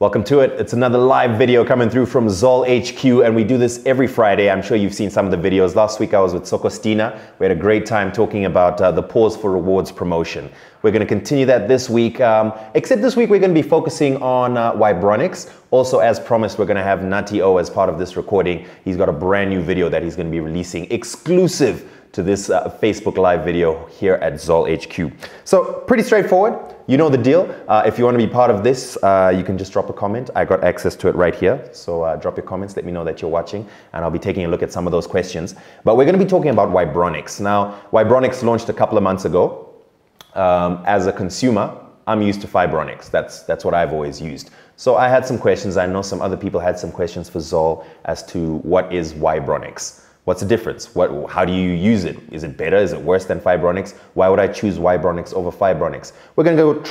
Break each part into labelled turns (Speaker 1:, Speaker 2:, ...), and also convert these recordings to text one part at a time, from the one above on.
Speaker 1: Welcome to it. It's another live video coming through from Zol HQ, and we do this every Friday. I'm sure you've seen some of the videos. Last week I was with Sokostina. We had a great time talking about the Pause for Rewards promotion. We're going to continue that this week, except this week we're going to be focusing on Onyx. Also, as promised, we're going to have Nutty O as part of this recording. He's got a brand new video that he's going to be releasing exclusive to this Facebook Live video here at Zol HQ. So pretty straightforward. You know the deal. If you want to be part of this, you can just drop a comment. I got access to it right here. So drop your comments. Let me know that you're watching, and I'll be taking a look at some of those questions. But we're going to be talking about Onyx. Now, Onyx launched a couple of months ago. As a consumer, I'm used to Onyx. That's what I've always used. So I had some questions. I know some other people had some questions for Zol as to what is Onyx. What's the difference? How do you use it? Is it better? Is it worse than Onyx? Why would I choose Onyx over Onyx? We're going to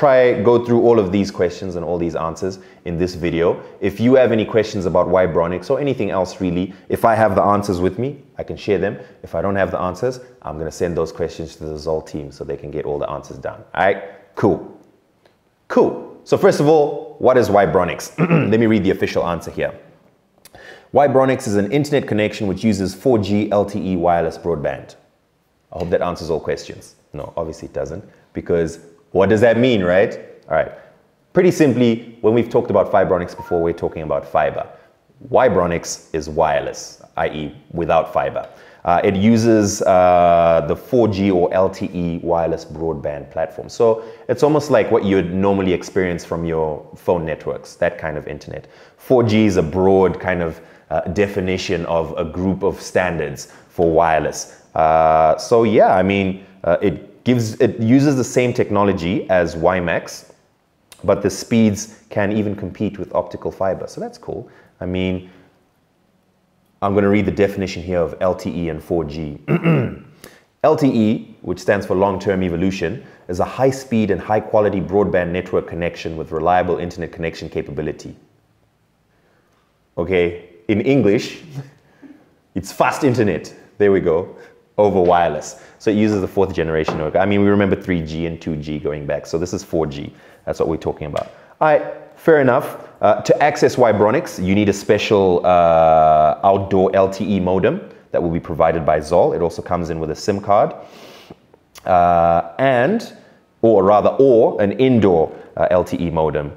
Speaker 1: go through all of these questions and all these answers in this video. If you have any questions about Onyx or anything else really, if I have the answers with me, I can share them. If I don't have the answers, I'm going to send those questions to the Zol team so they can get all the answers done. All right, cool. So first of all, what is Onyx? Let me read the official answer here. Onyx is an internet connection which uses 4G LTE wireless broadband. I hope that answers all questions. No, obviously it doesn't, because what does that mean, right? All right. Pretty simply, when we've talked about Onyx before, we're talking about fiber. Onyx is wireless, i.e. without fiber. It uses the 4G or LTE wireless broadband platform. So it's almost like what you'd normally experience from your phone networks, that kind of internet. 4G is a broad kind of definition of a group of standards for wireless. So yeah, I mean, it uses the same technology as WiMAX, but the speeds can even compete with optical fiber. So that's cool. I mean, I'm going to read the definition here of LTE and 4G. LTE, which stands for long-term evolution, is a high-speed and high-quality broadband network connection with reliable internet connection capability. Okay, in English, it's fast internet. There we go, over wireless. So it uses the 4th generation network. I mean, we remember 3G and 2G going back. So this is 4G. That's what we're talking about. All right, fair enough. To access Onyx, you need a special outdoor LTE modem that will be provided by Zol. It also comes in with a SIM card or an indoor LTE modem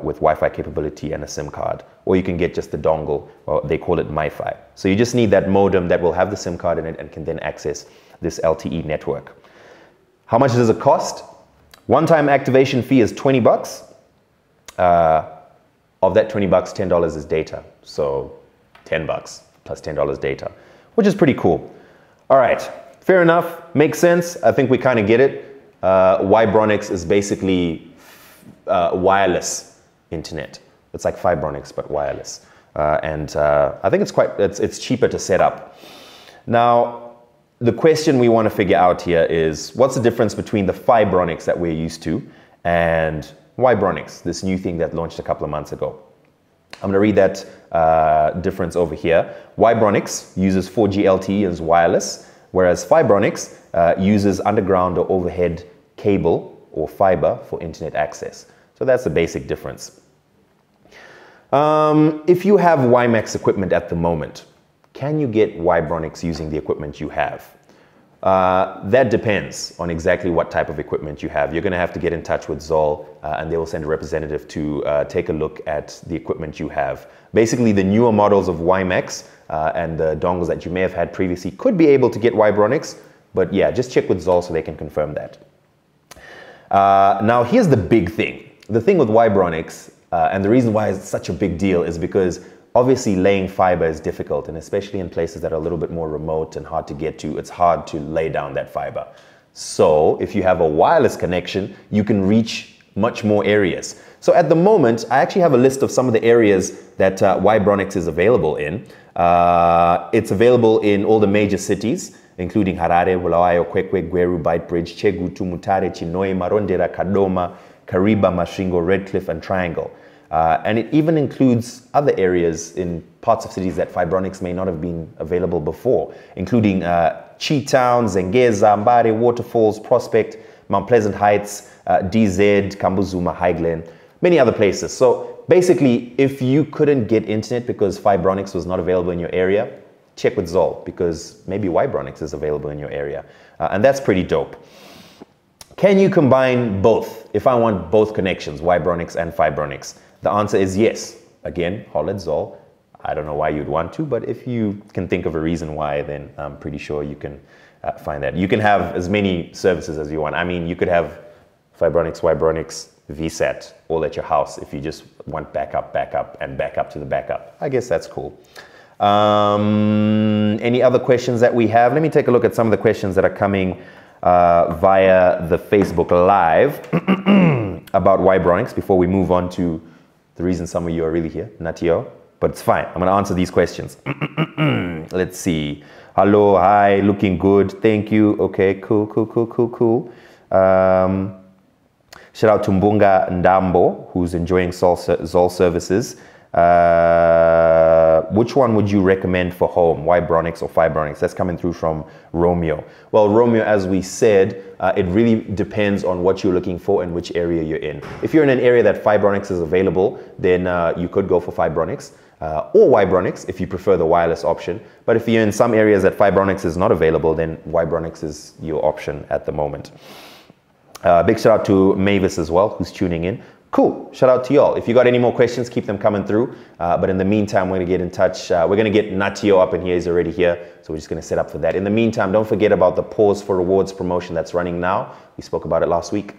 Speaker 1: with Wi-Fi capability and a SIM card. Or you can get just the dongle, or they call it MiFi. So you just need that modem that will have the SIM card in it and can then access this LTE network. How much does it cost? One-time activation fee is 20 bucks. Of that 20 bucks, $10 is data. So 10 bucks plus $10 data, which is pretty cool. All right, fair enough, makes sense. I think we kind of get it. Onyx is basically wireless internet. It's like Onyx, but wireless. I think it's cheaper to set up. Now, the question we want to figure out here is, what's the difference between the Onyx that we're used to and Onyx, this new thing that launched a couple of months ago? I'm going to read that difference over here. Onyx uses 4G LTE as wireless, whereas Onyx uses underground or overhead cable or fiber for internet access. So that's the basic difference. If you have WiMAX equipment at the moment, can you get Onyx using the equipment you have? That depends on exactly what type of equipment you have. You're going to have to get in touch with Zol and they will send a representative to take a look at the equipment you have. Basically, the newer models of WiMAX and the dongles that you may have had previously could be able to get Onyx, but yeah, just check with Zol so they can confirm that. Now, here's the big thing. The thing with Onyx, and the reason why it's such a big deal is because obviously laying fiber is difficult, and especially in places that are a little bit more remote and hard to get to, it's hard to lay down that fiber. So if you have a wireless connection, you can reach much more areas. So at the moment, I actually have a list of some of the areas that Onyx is available in. It's available in all the major cities, including Harare, Bulawayo, Kwekwe, Gweru, Beitbridge, Chegutu, Mutare, Chinhoyi, Marondera, Kadoma, Kariba, Masvingo, Redcliffe, and Triangle. And it even includes other areas in parts of cities that Onyx may not have been available before, including Chi-Town, Zengeza, Mbare, Waterfalls, Prospect, Mount Pleasant Heights, DZ, Kambuzuma, Highglen, many other places. So basically, if you couldn't get internet because Fibronics was not available in your area, check with Zol, because maybe Wibronics is available in your area. And that's pretty dope. Can you combine both if I want both connections, Wibronics and Fibronics? The answer is yes. Again, holla at Zol. I don't know why you'd want to, but if you can think of a reason why, then I'm pretty sure you can find that. You can have as many services as you want. I mean, you could have Fibronics, Wibronics, VSAT all at your house if you just want backup, and backup to the backup. I guess that's cool. Any other questions that we have? Let me take a look at some of the questions that are coming via the Facebook Live about Wibronics before we move on to the reason some of you are really here, Nattio. But it's fine. I'm going to answer these questions. Let's see. Hello, hi, looking good. Thank you. Okay, cool. Shout out to Mbunga Ndambo, who's enjoying Zol services. Which one would you recommend for home? Wibronics or Fibronics? That's coming through from Romeo. Well, Romeo, as we said, it really depends on what you're looking for and which area you're in. If you're in an area that Fibronics is available, then you could go for Fibronics. Or Wibronics if you prefer the wireless option. But if you're in some areas that Fibronics is not available, then Wibronics is your option at the moment. Big shout out to Mavis as well, who's tuning in. Cool. Shout out to y'all. If you got any more questions, keep them coming through. But in the meantime, we're going to get in touch. We're going to get Nattio up in here. He's already here. So we're just going to set up for that. In the meantime, don't forget about the Pause for Rewards promotion that's running now. We spoke about it last week.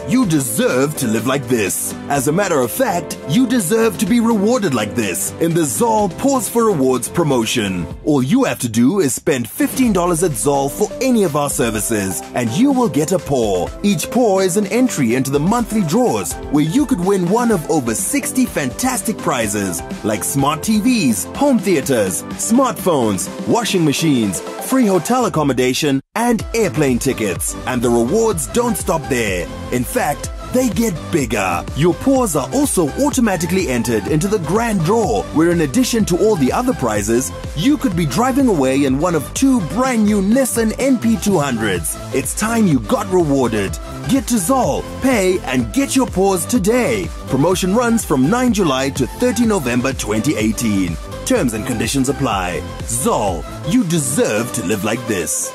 Speaker 2: You deserve to live like this. As a matter of fact, you deserve to be rewarded like this in the Zol Pause for Rewards promotion. All you have to do is spend $15 at Zol for any of our services, and you will get a paw. Each paw is an entry into the monthly draws, where you could win one of over 60 fantastic prizes, like smart TVs, home theaters, smartphones, washing machines, free hotel accommodation, and airplane tickets. And the rewards don't stop there. In fact, they get bigger. Your paws are also automatically entered into the grand draw, where in addition to all the other prizes, you could be driving away in one of 2 brand new Nissan NP200s. It's time you got rewarded. Get to Zol, pay, and get your paws today. Promotion runs from 9 July to 30 November 2018. Terms and conditions apply. Zol, you deserve to live like this.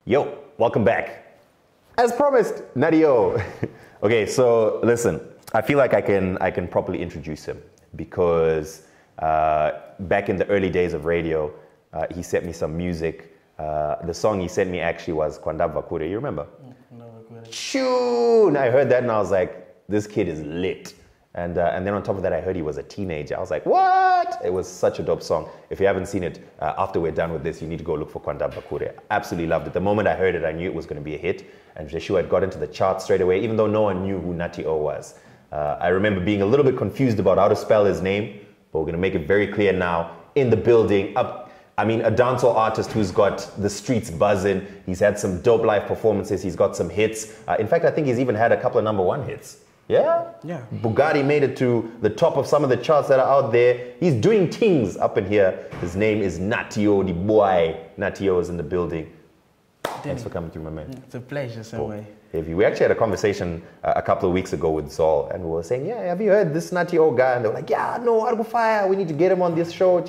Speaker 1: Yo, welcome back. As promised, Nutty O. Okay, so listen, I feel like I can properly introduce him because back in the early days of radio, he sent me some music. The song he sent me actually was Kwanda Vakure. You remember? Tune! I heard that and I was like, this kid is lit. And then on top of that, I heard he was a teenager. I was like, what? It was such a dope song. If you haven't seen it, after we're done with this, you need to go look for Kwanda Bakure. Absolutely loved it. The moment I heard it, I knew it was going to be a hit. And Joshua had got into the charts straight away, even though no one knew who Nutty O was. I remember being a little bit confused about how to spell his name, but we're going to make it very clear now. In the building, a dancehall artist who's got the streets buzzing. He's had some dope live performances. He's got some hits. In fact, I think he's even had a couple of #1 hits. Yeah? Yeah. Bugatti made it to the top of some of the charts that are out there. He's doing things up in here. His name is Nattio, the boy. Nattio is in the building. Thanks for coming through, my man.
Speaker 3: It's a pleasure, same way.
Speaker 1: Heavy. We actually had a conversation a couple of weeks ago with Zol, and we were saying, yeah, have you heard this Nattio guy? And they were like, yeah, no, I'll go fire. We need to get him on this show.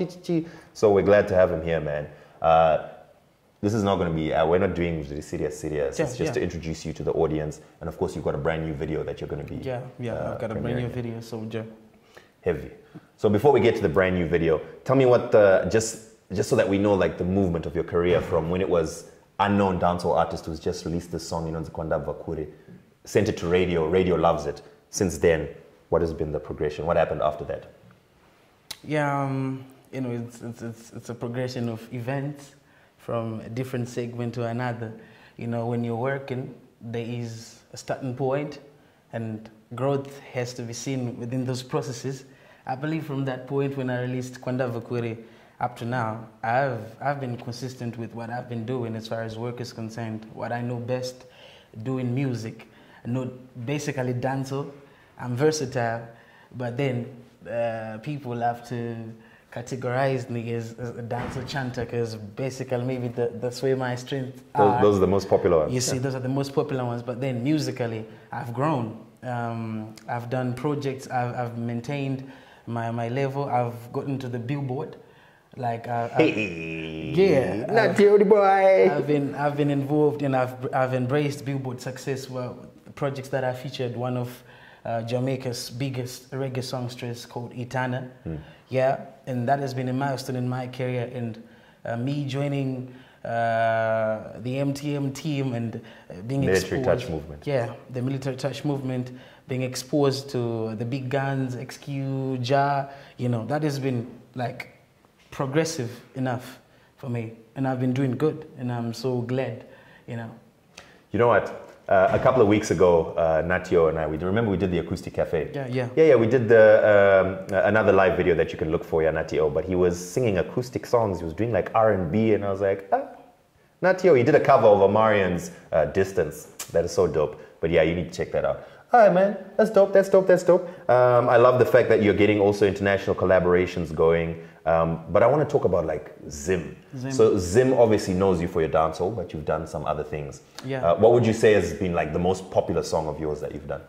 Speaker 1: So we're glad to have him here, man. This is not going to be, we're not doing really serious. It's just to introduce you to the audience. And of course, you've got a brand new video that you're going to be
Speaker 3: I've got a brand new video, Soja.
Speaker 1: Heavy. So before we get to the brand new video, tell me what just so that we know like the movement of your career from when it was unknown dancehall artist who's just released this song, Kwanda Vakure, sent it to radio loves it. Since then, what has been the progression? What happened after that?
Speaker 3: Yeah, it's a progression of events from a different segment to another. When you're working, there is a starting point and growth has to be seen within those processes. I believe from that point when I released Kwanda Vakure up to now, I've been consistent with what I've been doing as far as work is concerned, what I know best, doing music. Not basically dancehall. I'm versatile, but then people have to categorize me as a dancehall chanter because basically maybe that's where my strength are.
Speaker 1: Those are the most popular ones.
Speaker 3: You see, those are the most popular ones, but then musically, I've grown. I've done projects. I've maintained my level. I've gotten to the Billboard. Like yeah,
Speaker 1: Nattio the boy.
Speaker 3: I've been involved and I've embraced Billboard success. Well, the projects that I featured, one of Jamaica's biggest reggae songstress called Itana. Yeah, and that has been a milestone in my career. And me joining the MTM team and being
Speaker 1: Military
Speaker 3: exposed,
Speaker 1: Touch Movement.
Speaker 3: Yeah, the Military Touch Movement, being exposed to the big guns, XQ, Ja, you know, that has been like progressive enough for me, and I've been doing good, and I'm so glad, you know.
Speaker 1: You know what? A couple of weeks ago, Nattio and I, remember we did the Acoustic Cafe.
Speaker 3: Yeah.
Speaker 1: We did the another live video that you can look for, Nattio. But he was singing acoustic songs. He was doing like R&B, and I was like, Nattio. He did a cover of Omarion's "Distance." That is so dope. But yeah, you need to check that out. All right, man. That's dope. That's dope. That's dope. I love the fact that you're getting also international collaborations going. But I want to talk about like Zim. So Zim obviously knows you for your dancehall, but you've done some other things.
Speaker 3: Yeah.
Speaker 1: What would you say has been like the most popular song of yours that you've done?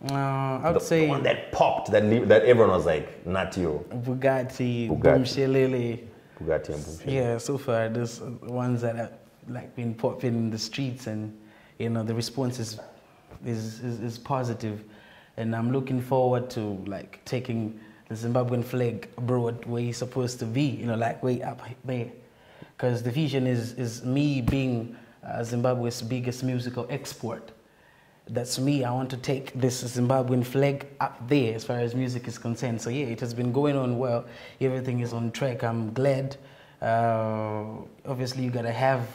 Speaker 3: I would say
Speaker 1: the one that popped, that everyone was like, Nattio.
Speaker 3: Bugatti. Boom Shillelagh.
Speaker 1: Bugatti and Boom Shillelagh.
Speaker 3: Yeah, so far there's ones that have like been popping in the streets, and you know the response is positive, and I'm looking forward to like taking the Zimbabwean flag abroad where it's supposed to be, you know, like way up there. Because the vision is me being Zimbabwe's biggest musical export. That's me. I want to take this Zimbabwean flag up there as far as music is concerned. So yeah, it has been going on well. Everything is on track. I'm glad. Obviously, you got to have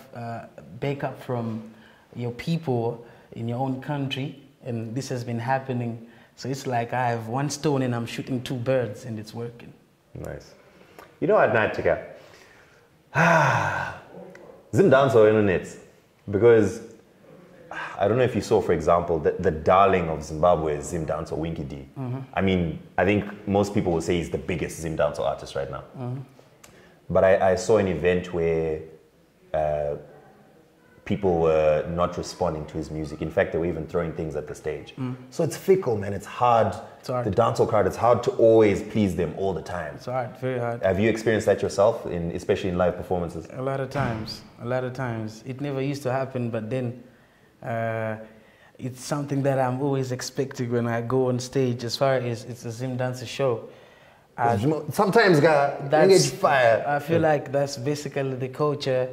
Speaker 3: backup from your people in your own country. And this has been happening. So it's like I have one stone and I'm shooting two birds, and it's working.
Speaker 1: Nice. You know what, Nattio? Zim dancehall in it, because I don't know if you saw, for example, the darling of Zimbabwe is Zim dancehall, Winky D. I mean, I think most people will say he's the biggest Zim dancehall artist right now. But I saw an event where people were not responding to his music. In fact, they were even throwing things at the stage. So it's fickle, man. It's hard.
Speaker 3: It's hard.
Speaker 1: The dancehall crowd, it's hard to always please them all the time.
Speaker 3: It's hard, very hard.
Speaker 1: Have you experienced that yourself, especially in live performances?
Speaker 3: A lot of times. It never used to happen, but then it's something that I'm always expecting when I go on stage, as far as it's a Zim dancer show.
Speaker 1: Sometimes, that's fire.
Speaker 3: I feel like that's basically the culture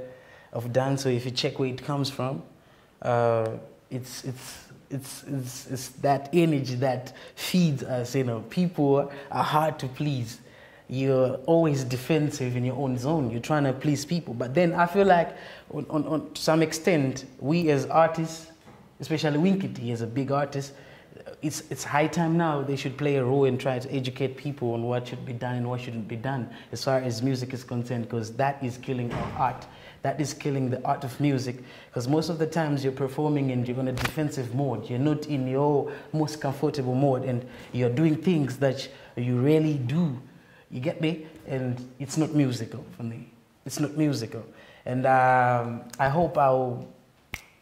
Speaker 3: of dance. So if you check where it comes from, it's that energy that feeds us. You know, people are hard to please. You're always defensive in your own zone. You're trying to please people. But then I feel like, on to some extent, we as artists, especially Winky D as a big artist, it's high time now they should play a role and try to educate people on what should be done and what shouldn't be done as far as music is concerned, because that is killing our art. That is killing the art of music, because most of the times you're performing and you're in a defensive mode. You're not in your most comfortable mode, and you're doing things that you rarely do. You get me? And it's not musical for me. It's not musical. And I hope I'll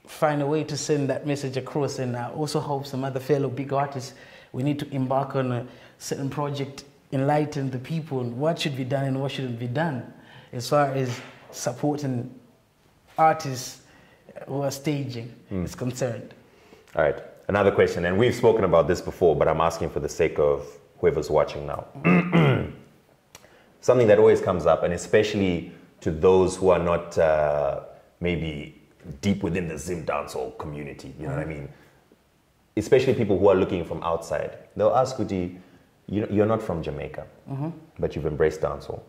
Speaker 3: find a way to send that message across, and I also hope some other fellow big artists, we need to embark on a certain project, enlighten the people on what should be done and what shouldn't be done as far as supporting artists who are staging is concerned.
Speaker 1: All right, another question, and we've spoken about this before, but I'm asking for the sake of whoever's watching now. Something that always comes up, and especially to those who are not maybe deep within the Zim dancehall community, you know what I mean? Especially people who are looking from outside. They'll ask Kuti, you're not from Jamaica, but you've embraced dancehall.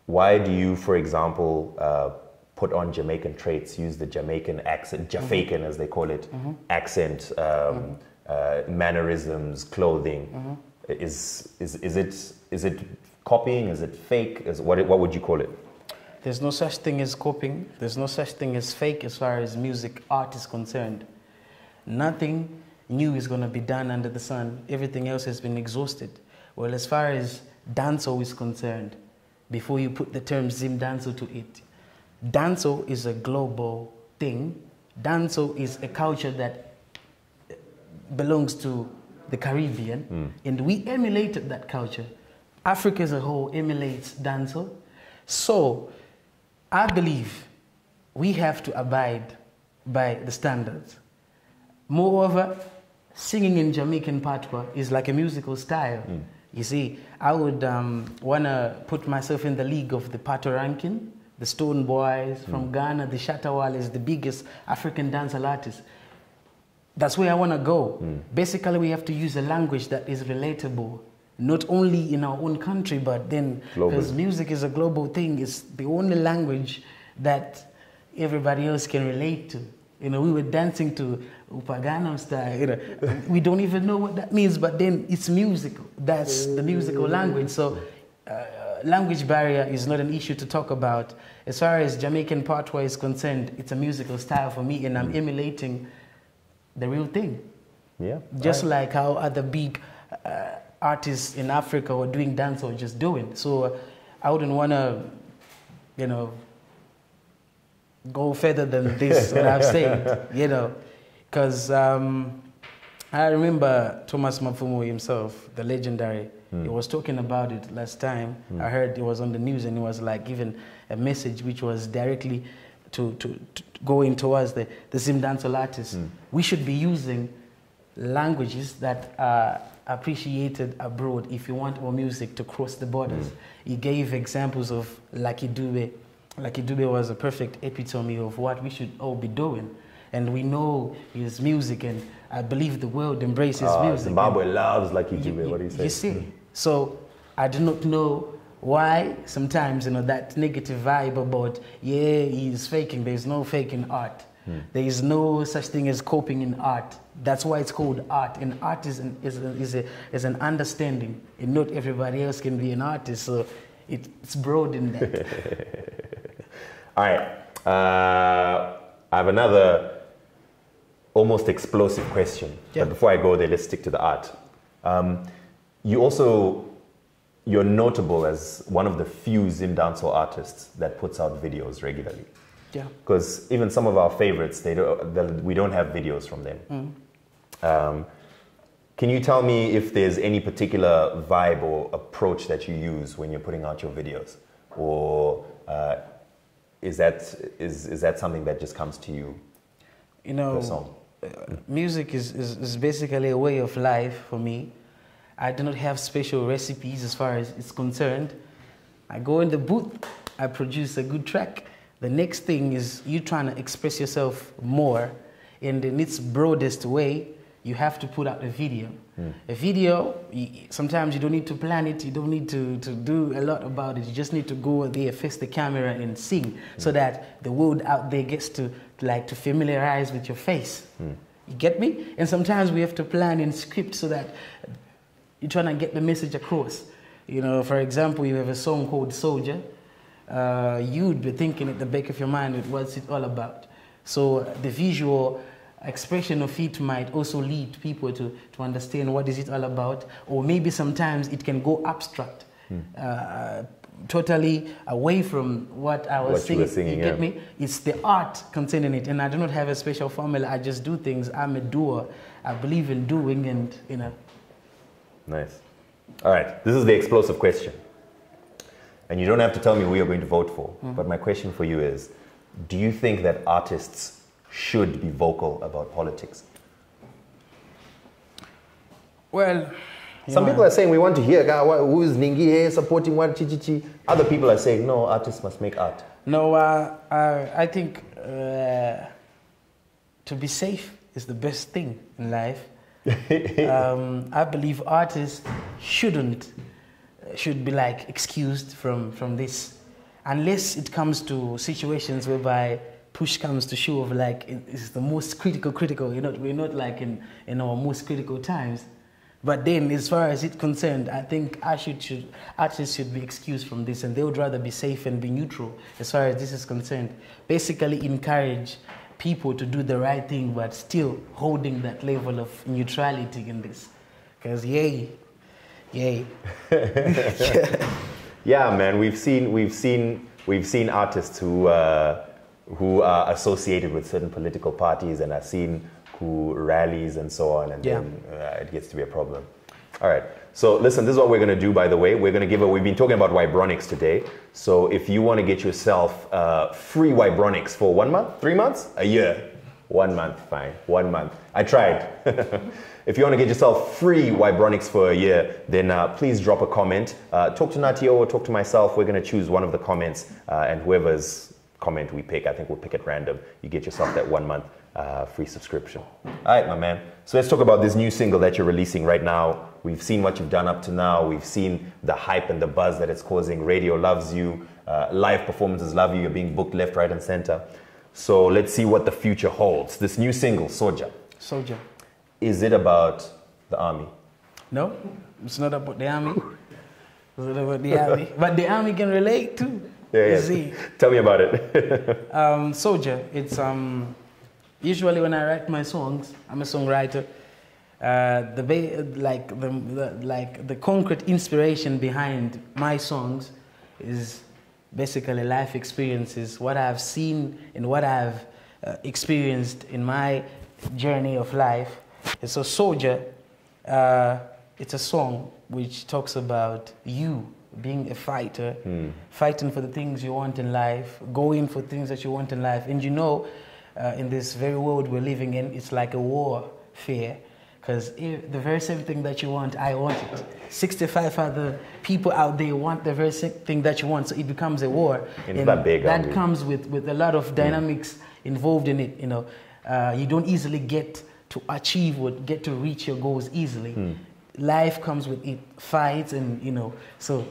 Speaker 1: Why do you, for example, put on Jamaican traits, use the Jamaican accent, Jafaican as they call it, accent, mannerisms, clothing? Is it copying? Is it fake? What would you call it?
Speaker 3: There's no such thing as copying. There's no such thing as fake as far as music art is concerned. Nothing new is going to be done under the sun. Everything else has been exhausted. Well, as far as dancehall is concerned, before you put the term Zim dancehall to it, dancehall is a global thing. Dancehall is a culture that belongs to the Caribbean, and we emulated that culture. Africa as a whole emulates dancehall. So I believe we have to abide by the standards. Moreover, singing in Jamaican patois is like a musical style. You see, I would want to put myself in the league of the Patoranking, the Stone Boys from Ghana, the Shatawales, the biggest African dancehall artists. That's where I want to go. Basically, we have to use a language that is relatable, not only in our own country, but then, because music is a global thing, it's the only language that everybody else can relate to. You know, we were dancing to Upagana style, you know. We don't even know what that means, but then it's musical. That's the musical language. So language barrier is not an issue to talk about. As far as Jamaican patois is concerned, it's a musical style for me, and I'm emulating the real thing.
Speaker 1: Yeah.
Speaker 3: Just like how other big artists in Africa were doing dance or just doing. So I wouldn't want to, you know, go further than this, what I've said, you know. Because I remember Thomas Mafumo himself, the legendary, he was talking about it last time. I heard it was on the news, and he was like giving a message which was directly to going towards the Zim dancehall artists. We should be using languages that are appreciated abroad if you want our music to cross the borders. He gave examples of Lucky Dube. Lucky Dube was a perfect epitome of what we should all be doing. And we know his music, and I believe the world embraces music.
Speaker 1: Zimbabwe loves Lucky Dube, what do you say?
Speaker 3: You see, so I do not know why sometimes, you know, that negative vibe about, yeah, he's faking. There's no faking art. There is no such thing as coping in art. That's why it's called art. And art is an understanding. And not everybody else can be an artist. So it's broad in that.
Speaker 1: All right. I have another almost explosive question.
Speaker 3: Yeah.
Speaker 1: But before I go there, let's stick to the art. You're notable as one of the few Zim dancehall artists that puts out videos regularly.
Speaker 3: Yeah.
Speaker 1: Because even some of our favorites, we don't have videos from them. Can you tell me if there's any particular vibe or approach that you use when you're putting out your videos? Or is that something that just comes to you?
Speaker 3: You know, music is basically a way of life for me. I do not have special recipes as far as it's concerned. I go in the booth, I produce a good track. The next thing is you trying to express yourself more, and in its broadest way, you have to put out a video. A video, sometimes you don't need to plan it, you don't need to do a lot about it. You just need to go there, face the camera and sing, so that the world out there gets to familiarize with your face. You get me? And sometimes we have to plan and script so that you're trying to get the message across. You know, for example, you have a song called Soja. You'd be thinking at the back of your mind, what's it all about? So the visual expression of it might also lead people to understand what is it all about, or maybe sometimes it can go abstract, totally away from what I was singing. You get me? It's the art concerning it, and I do not have a special formula. I just do things. I'm a doer. I believe in doing, and you know.
Speaker 1: Nice. All right, this is the explosive question. And you don't have to tell me who you're going to vote for, but my question for you is, do you think that artists should be vocal about politics?
Speaker 3: Well,
Speaker 1: some people are saying we want to hear who is Ningi here supporting what Chichichi. Other people are saying no, artists must make art.
Speaker 3: No, I think to be safe is the best thing in life. I believe artists should be like excused from this, unless it comes to situations whereby push comes to shove of like it's the most critical. You know, we're not like in our most critical times. But then, as far as it's concerned, I think artists should be excused from this, and they would rather be safe and be neutral as far as this is concerned. Basically, encourage people to do the right thing, but still holding that level of neutrality in this. Because yay.
Speaker 1: Yeah, man, we've seen artists who are associated with certain political parties and are seen who rallies and so on, and then it gets to be a problem. All right. So listen, this is what we're going to do, by the way. We're going to give we've been talking about Vibronics today. So if you want to get yourself free Vibronics for 1 month, 3 months, a year, 1 month, fine, 1 month. I tried. If you want to get yourself free Vibronics for a year, then please drop a comment. Talk to Nattio or talk to myself. We're going to choose one of the comments, and whoever's comment we pick, I think we'll pick at random. You get yourself that 1 month free subscription. All right, my man. So let's talk about this new single that you're releasing right now. We've seen what you've done up to now. We've seen the hype and the buzz that it's causing. Radio loves you. Live performances love you. You're being booked left, right, and center. So let's see what the future holds. This new single, Soja.
Speaker 3: Soja.
Speaker 1: Is it about the army?
Speaker 3: No, it's not about the army. It's not about the army. But the army can relate too.
Speaker 1: Yeah.
Speaker 3: See.
Speaker 1: Tell me about it.
Speaker 3: Soja, it's usually when I write my songs, I'm a songwriter. The concrete inspiration behind my songs is basically life experiences, what I've seen and what I've experienced in my journey of life. And so Soja, it's a song which talks about you being a fighter, fighting for the things you want in life, going for things that you want in life. And you know, in this very world we're living in, it's like a warfare. Because the very same thing that you want, I want it. 65 other people out there want the very same thing that you want, so it becomes a war.
Speaker 1: And that
Speaker 3: comes with a lot of dynamics involved in it. You know, you don't easily get to achieve or get to reach your goals easily. Life comes with it, fights, and you know. So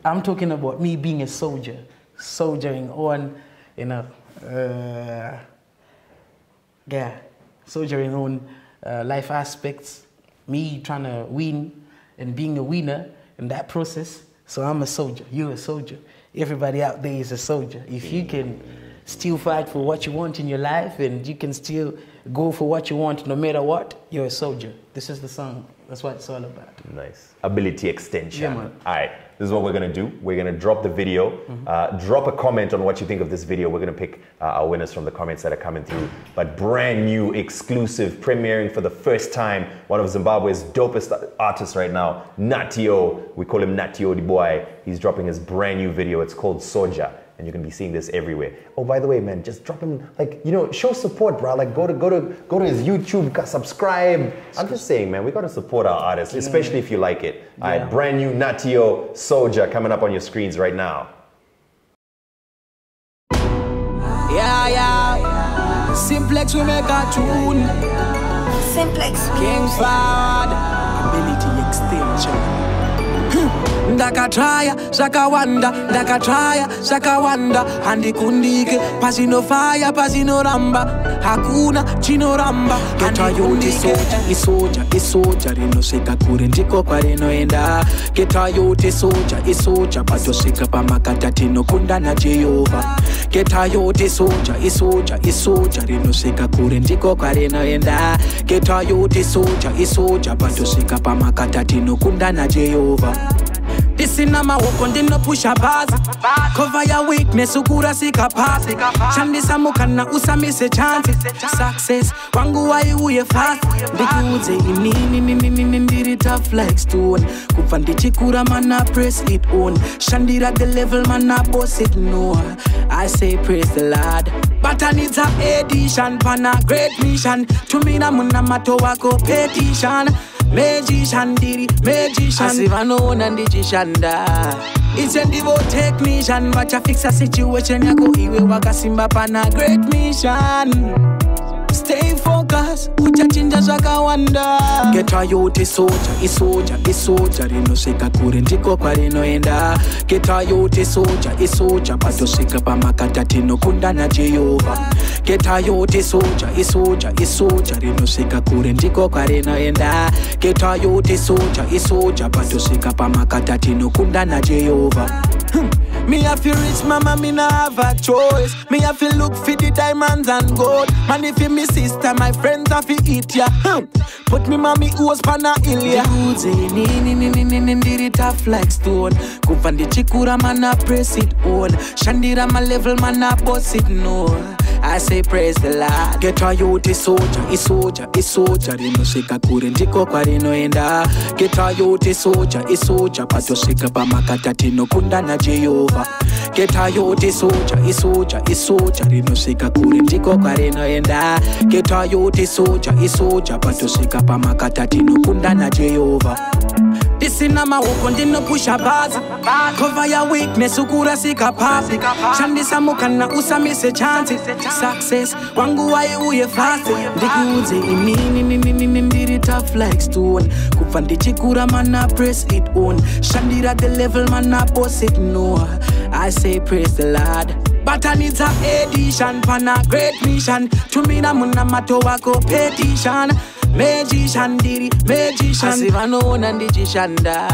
Speaker 3: I'm talking about me being a soldier, soldiering on, you know, soldiering on. Life aspects, me trying to win and being a winner in that process. So I'm a soldier, you're a soldier. Everybody out there is a soldier. If you can still fight for what you want in your life and you can still go for what you want no matter what, you're a soldier. This is the song. That's what it's all about.
Speaker 1: Nice. Ability extension.
Speaker 3: Yeah, man.
Speaker 1: All right. This is what we're going to do. We're going to drop the video. Drop a comment on what you think of this video. We're going to pick our winners from the comments that are coming through. But brand new, exclusive, premiering for the first time. One of Zimbabwe's dopest artists right now, Nattio. We call him Nattio the boy. He's dropping his brand new video. It's called Soja. And you're going to be seeing this everywhere. Oh, by the way, man, just drop him, like, you know, show support, bro. Like, go to his YouTube, subscribe. I'm just saying, man, we got to support our artists, especially if you like it. All right, brand new Nattio, Soja, coming up on your screens right now.
Speaker 4: Yeah. Simplex, we make a tune.
Speaker 5: Simplex.
Speaker 4: King Fad. Ability extension. Ndakatraya, shakawanda, ndakatraya, shakawanda. Handikundike, pasino fire, pasino ramba. Hakuna, chino ramba. Getayote soja, isoja, rino seka kure ndiko kwa rino enda. Getayote soja, isoja, pato seka pamakata tino kunda na Jehova. Getayote soja, isoja, rino seka kure ndiko kwa rino enda. Getayote soja, isoja, pato seka pamakata tino kunda na Jehova. This in my walk on no push a bars. Cover your weakness, ukura sika pass. Shandisa mukana usamise chance. Success, wangu wa uye fast. Ndikuze inini tough like stone. Kufandi chikura mana press it on. Shandira the level mana boss it no. I say praise the Lord. But I need some edition, pana great mission. Tumina muna mato wako petition. Magician diri, magician. Asivano nandijishanda. It's a divo technician, but you fix a situation yako iwe wakasimba pana great mission. Stay focused, uchachinja shakawanda. Getayote soja, isoja, rino seka kure ndiko kwa rino enda. Getayote soja, pato seka pamakata tino kunda na Jehova. Getayote soja, isoja, rino seka kure ndiko kwa rino enda. Getayote soja, pato seka pamakata tino kunda na Jehova. Me have to rich mama, me nah have a choice. Me have to look for the diamonds and gold. Man, if you me sister, my friends have to eat ya. Put me mommy who's pana ilya. Ndiri tough like stone. Kufandi chikura man a press it on. Shandira my level man a boss it no. I say praise the Lord. Get a youth is soldier, is soldier, is soldier. Rino shika kurindiko kwa rino enda. Get a youth is soldier, pato shika pa makata tino kunda na Jehovah. Get a youth is soldier, is soldier. Rino shika kurindiko kwa rino enda. Get a youth is soldier, pato shika pa makata tino kunda na Jehovah. This in my walk no push a bars. Cover your weakness, ukura sika pass. Shandi samukana usami se chance. Success, wangu wae uye fast. Ndikuze imini tough like stone. Kufandi chikura mana press it on. Shandira the level mana boss it no. I say praise the Lord. But I need a edition, pana great mission. To me na muna mato wako petition. Magician diri, magician. Asiva no nandijishanda.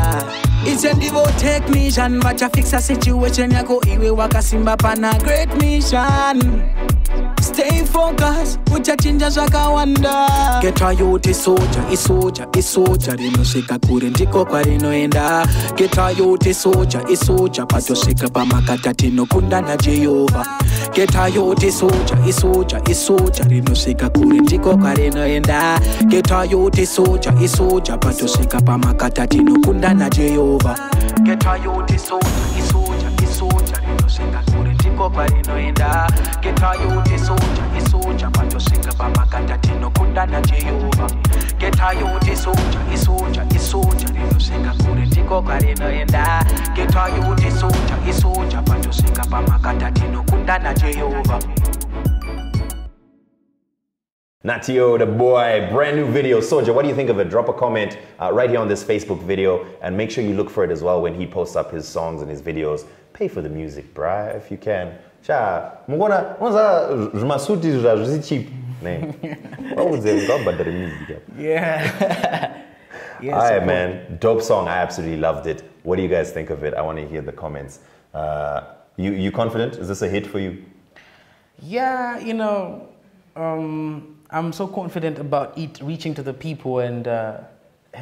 Speaker 4: It's a devo technician. Wacha fix a situation yako iwe wakasimba pana great mission. Stay focused, uchachinja shaka wanda. Get a youth is soldier, is soldier. Rino shika kurindiko kwa rino enda. Get a youth is soldier, pato shika pa makata tino kunda na Jehovah. Get a youth is soldier. Rino shika kurindiko kwa rino enda. Get a youth is soldier, pato shika pa makata tino kunda na Jehovah. Get a youth is soldier. Rino shika kurindiko kwa rino enda. Get a youth is soldier, pato shika pa makata tino kunda na Jehovah. Get a youth is soldier. Rino shika kurindiko kwa rino enda. Get a youth is soldier, pato shika pa makata tino kunda na Jehovah.
Speaker 1: Nattio, the boy, brand new video. Soja, what do you think of it? Drop a comment right here on this Facebook video, and make sure you look for it as well when he posts up his songs and his videos. Pay for the music, bruh, if you can. Cha, mungona, masuti cheap. What was it?
Speaker 3: Yeah.
Speaker 1: Yes, alright, man. Dope song. I absolutely loved it. What do you guys think of it? I want to hear the comments. You confident? Is this a hit for you?
Speaker 3: Yeah, you know, I'm so confident about it reaching to the people and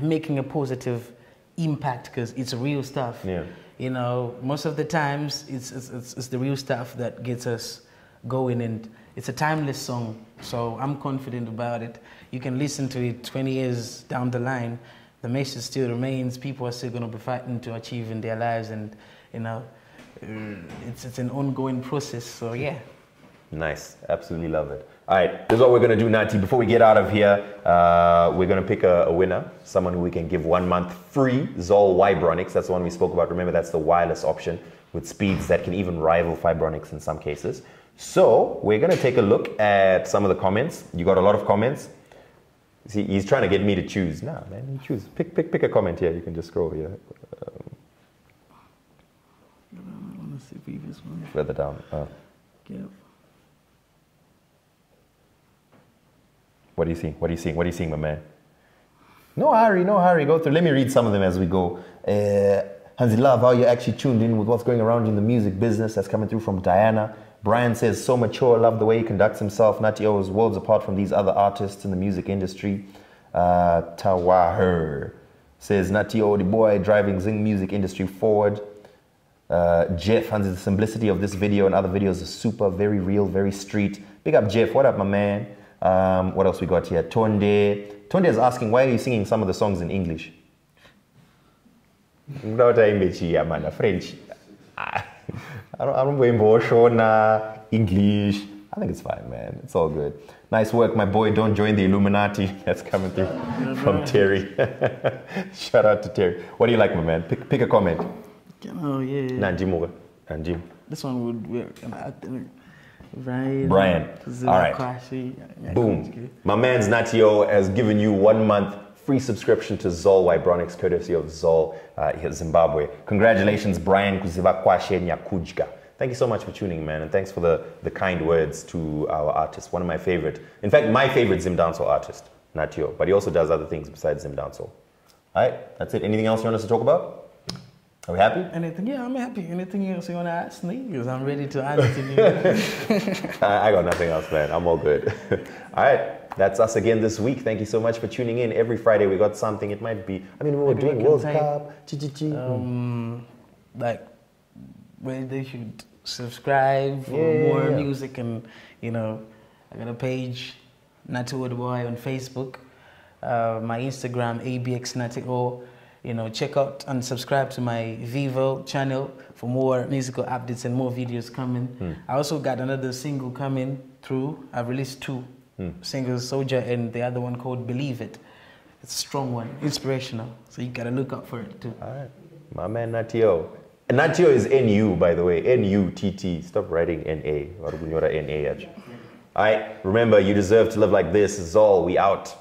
Speaker 3: making a positive impact because it's real stuff.
Speaker 1: Yeah.
Speaker 3: You know, most of the times it's the real stuff that gets us going, and it's a timeless song. So I'm confident about it. You can listen to it 20 years down the line. The message still remains. People are still going to be fighting to achieve in their lives, and you know, it's an ongoing process. So yeah.
Speaker 1: Nice. Absolutely love it. All right, this is what we're going to do, Natti. Before we get out of here, we're going to pick a winner, someone who we can give 1 month free Zol Vibronics. That's the one we spoke about. Remember, that's the wireless option with speeds that can even rival Fibronics in some cases. So we're going to take a look at some of the comments. You got a lot of comments. See, he's trying to get me to choose. Nah, man, you choose. Pick a comment here. You can just scroll here.
Speaker 3: Let's see previous one.
Speaker 1: Further down.
Speaker 3: Yep.
Speaker 1: What are you seeing? What are you seeing? What are you seeing, my man? No hurry, go through. Let me read some of them as we go. Hansi, love how you're actually tuned in with what's going around in the music business. That's coming through from Diana. Brian says, so mature, love the way he conducts himself. Nutty O is worlds apart from these other artists in the music industry. Tawaher says, Nutty O, the boy driving Zing music industry forward. Jeff, Hansi, the simplicity of this video and other videos is super, very real, very street. Big up, Jeff. What up, my man? What else we got here? Tonde is asking, why are you singing some of the songs in English? French. I don't know English. I think it's fine, man. It's all good. Nice work, my boy. Don't join the Illuminati. That's coming through from Terry. Shout out to Terry. What do you like, my man? Pick a comment.
Speaker 3: Oh, yeah.
Speaker 1: Nanjim.
Speaker 3: This one would work.
Speaker 1: Brian. All right. Boom. My man's Nattio has given you 1 month free subscription to Zol Vibronics, courtesy of Zol here in Zimbabwe. Congratulations, Brian. Thank you so much for tuning in, man, and thanks for the kind words to our artist. One of my favorite, in fact, my favorite Zim dancehall artist, Nattio, but he also does other things besides Zim dancehall. All right, that's it. Anything else you want us to talk about? Are we happy?
Speaker 3: Anything? Yeah, I'm happy. Anything else you want to ask me? Because I'm ready to answer you.
Speaker 1: I got nothing else, man. I'm all good. All right. That's us again this week. Thank you so much for tuning in. Every Friday we got something. It might be, I mean, we were doing World Cup.
Speaker 3: Like, where they should subscribe for more music, and, you know, I got a page, Nattio the Boy, on Facebook. My Instagram, ABXNuttyO. You know, check out and subscribe to my Vivo channel for more musical updates and more videos coming. I also got another single coming through. I've released 2 singles, Soja and the other one called Believe It. It's a strong one, inspirational. So you gotta look out for it too.
Speaker 1: All right, my man Nattio. And Nattio is N-U, by the way, N-U-T-T. Stop writing N-A. All right, remember, you deserve to live like this. Is all. We out.